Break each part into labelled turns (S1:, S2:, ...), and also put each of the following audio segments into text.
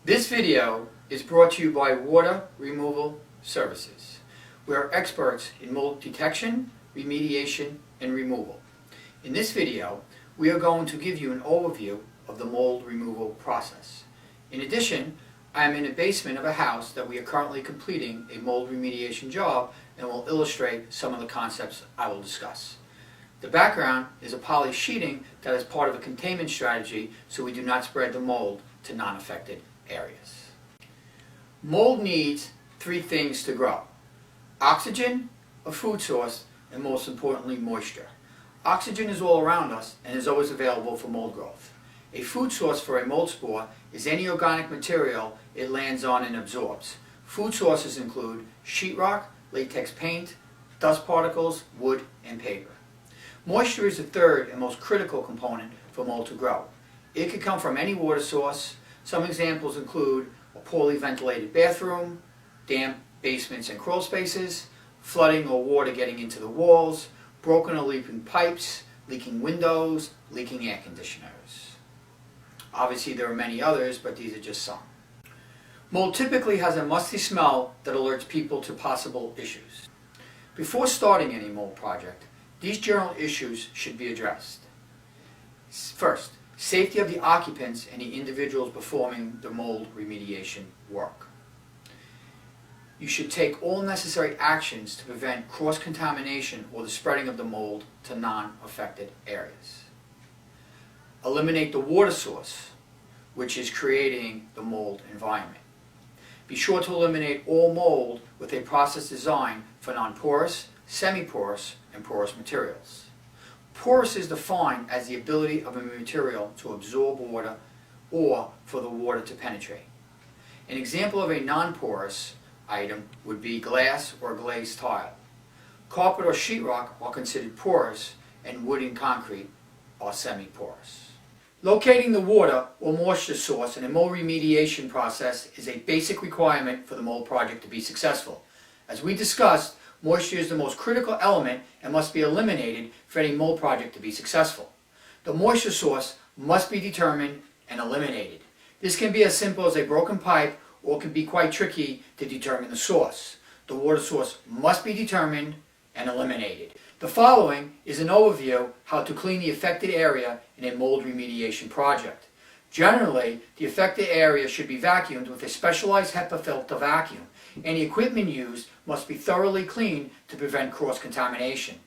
S1: This video is brought to you by Water Removal Services. We are experts in mold detection, remediation, and removal. In this video, we are going to give you an overview of the mold removal process. In addition, I am in the basement of a house that we are currently completing a mold remediation job and will illustrate some of the concepts I will discuss. The background is a poly sheeting that is part of a containment strategy so we do not spread the mold to non-affected areas. Mold needs three things to grow: oxygen, a food source, and most importantly, moisture. Oxygen is all around us and is always available for mold growth. A food source for a mold spore is any organic material it lands on and absorbs. Food sources include sheetrock, latex paint, dust particles, wood, and paper. Moisture is the third and most critical component for mold to grow. It could come from any water source. Some examples include a poorly ventilated bathroom, damp basements and crawl spaces, flooding or water getting into the walls, broken or leaking pipes, leaking windows, leaking air conditioners. Obviously there are many others, but these are just some. Mold typically has a musty smell that alerts people to possible issues. Before starting any mold project, these general issues should be addressed. First, safety of the occupants and the individuals performing the mold remediation work. You should take all necessary actions to prevent cross-contamination or the spreading of the mold to non-affected areas. Eliminate the water source, which is creating the mold environment. Be sure to eliminate all mold with a process designed for non-porous, semi-porous, and porous materials. Porous is defined as the ability of a material to absorb water or for the water to penetrate. An example of a non-porous item would be glass or glazed tile. Carpet or sheetrock are considered porous, and wood and concrete are semi-porous. Locating the water or moisture source in a mold remediation process is a basic requirement for the mold project to be successful. As we discussed, moisture is the most critical element and must be eliminated for any mold project to be successful. The moisture source must be determined and eliminated. This can be as simple as a broken pipe or can be quite tricky to determine the source. The water source must be determined and eliminated. The following is an overview how to clean the affected area in a mold remediation project. Generally, the affected area should be vacuumed with a specialized HEPA filter vacuum. Any equipment used must be thoroughly cleaned to prevent cross-contamination.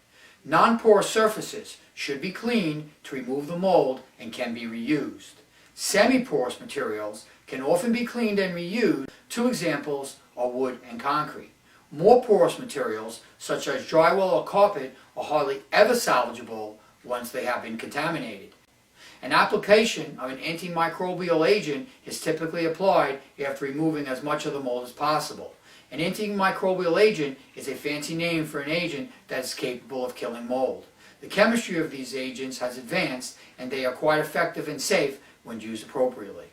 S1: Non-porous surfaces should be cleaned to remove the mold and can be reused. Semi-porous materials can often be cleaned and reused. Two examples are wood and concrete. More porous materials, such as drywall or carpet, are hardly ever salvageable once they have been contaminated. An application of an antimicrobial agent is typically applied after removing as much of the mold as possible. An antimicrobial agent is a fancy name for an agent that is capable of killing mold. The chemistry of these agents has advanced and they are quite effective and safe when used appropriately.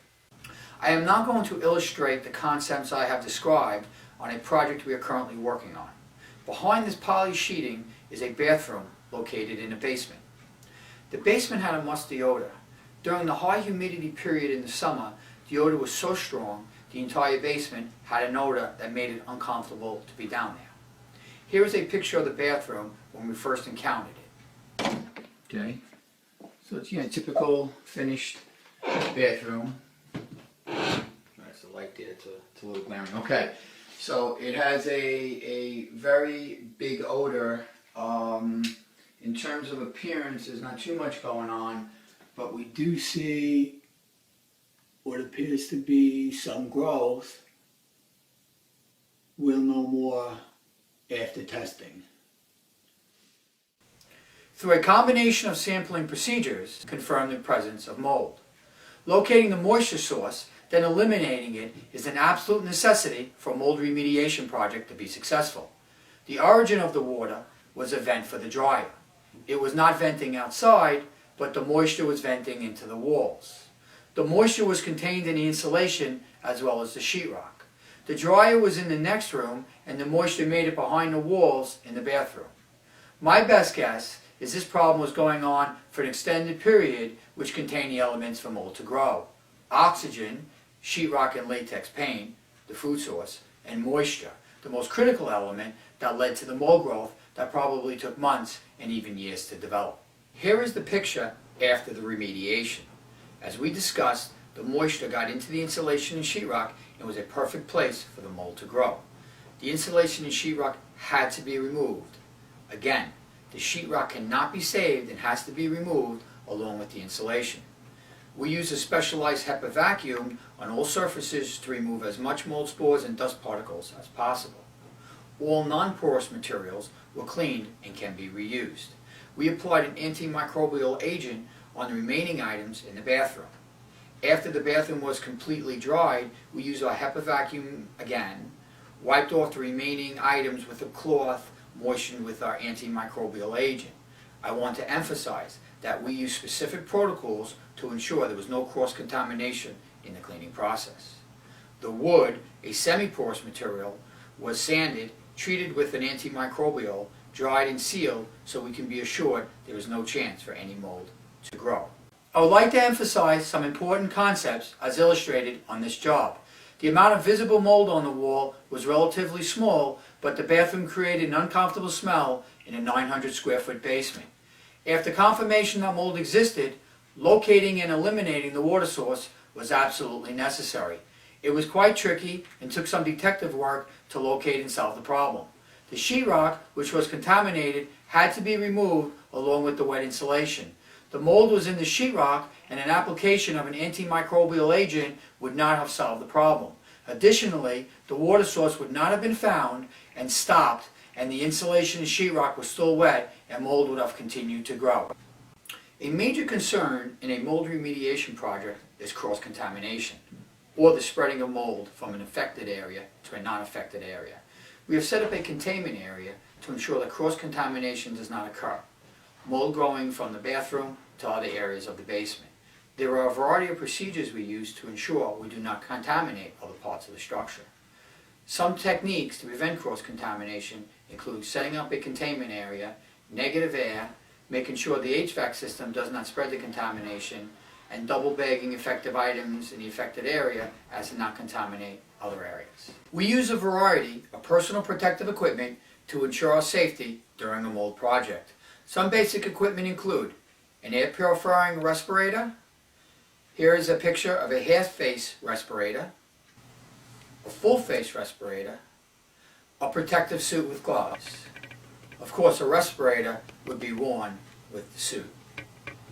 S1: I am now going to illustrate the concepts I have described on a project we are currently working on. Behind this poly sheeting is a bathroom located in a basement. The basement had a musty odor. During the high humidity period in the summer, the odor was so strong the entire basement had an odor that made it uncomfortable to be down there. Here is a picture of the bathroom when we first encountered it. Okay, so it's a typical finished bathroom. That's the light there, it's a little glaring. Okay, so it has a very big odor. In terms of appearance, there's not too much going on, but we do see what appears to be some growth. We'll know more after testing. Through a combination of sampling procedures, confirm the presence of mold. Locating the moisture source, then eliminating it, is an absolute necessity for a mold remediation project to be successful. The origin of the water was a vent for the dryer. It was not venting outside, but the moisture was venting into the walls. The moisture was contained in the insulation as well as the sheetrock. The dryer was in the next room and the moisture made it behind the walls in the bathroom. My best guess is this problem was going on for an extended period which contained the elements for mold to grow: oxygen, sheetrock and latex paint, the food source, and moisture, the most critical element that led to the mold growth that probably took months and even years to develop. Here is the picture after the remediation. As we discussed, the moisture got into the insulation and sheetrock and was a perfect place for the mold to grow. The insulation and sheetrock had to be removed. Again, the sheetrock cannot be saved and has to be removed along with the insulation. We use a specialized HEPA vacuum on all surfaces to remove as much mold spores and dust particles as possible. All non-porous materials were cleaned and can be reused. We applied an antimicrobial agent on the remaining items in the bathroom. After the bathroom was completely dried, we used our HEPA vacuum again, wiped off the remaining items with a cloth moistened with our antimicrobial agent. I want to emphasize that we use specific protocols to ensure there was no cross-contamination in the cleaning process. The wood, a semi-porous material, was sanded, treated with an antimicrobial, dried and sealed so we can be assured there is no chance for any mold to grow. I would like to emphasize some important concepts as illustrated on this job. The amount of visible mold on the wall was relatively small, but the bathroom created an uncomfortable smell in a 900 square foot basement. After confirmation that mold existed, locating and eliminating the water source was absolutely necessary. It was quite tricky and took some detective work to locate and solve the problem. The sheetrock, which was contaminated, had to be removed along with the wet insulation. The mold was in the sheetrock, and an application of an antimicrobial agent would not have solved the problem. Additionally, the water source would not have been found and stopped, and the insulation and sheetrock was still wet, and mold would have continued to grow. A major concern in a mold remediation project is cross-contamination, or the spreading of mold from an affected area to a non-affected area. We have set up a containment area to ensure that cross-contamination does not occur. Mold growing from the bathroom to other areas of the basement. There are a variety of procedures we use to ensure we do not contaminate other parts of the structure. Some techniques to prevent cross-contamination include setting up a containment area, negative air, making sure the HVAC system does not spread the contamination, and double bagging effective items in the affected area as to not contaminate other areas. We use a variety of personal protective equipment to ensure our safety during a mold project. Some basic equipment include an air purifying respirator. Here is a picture of a half-face respirator, a full-face respirator, a protective suit with gloves. Of course, a respirator would be worn with the suit.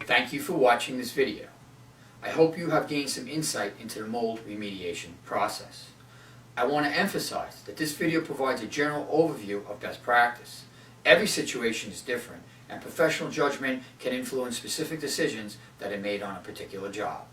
S1: Thank you for watching this video. I hope you have gained some insight into the mold remediation process. I want to emphasize that this video provides a general overview of best practice. Every situation is different, and professional judgment can influence specific decisions that are made on a particular job.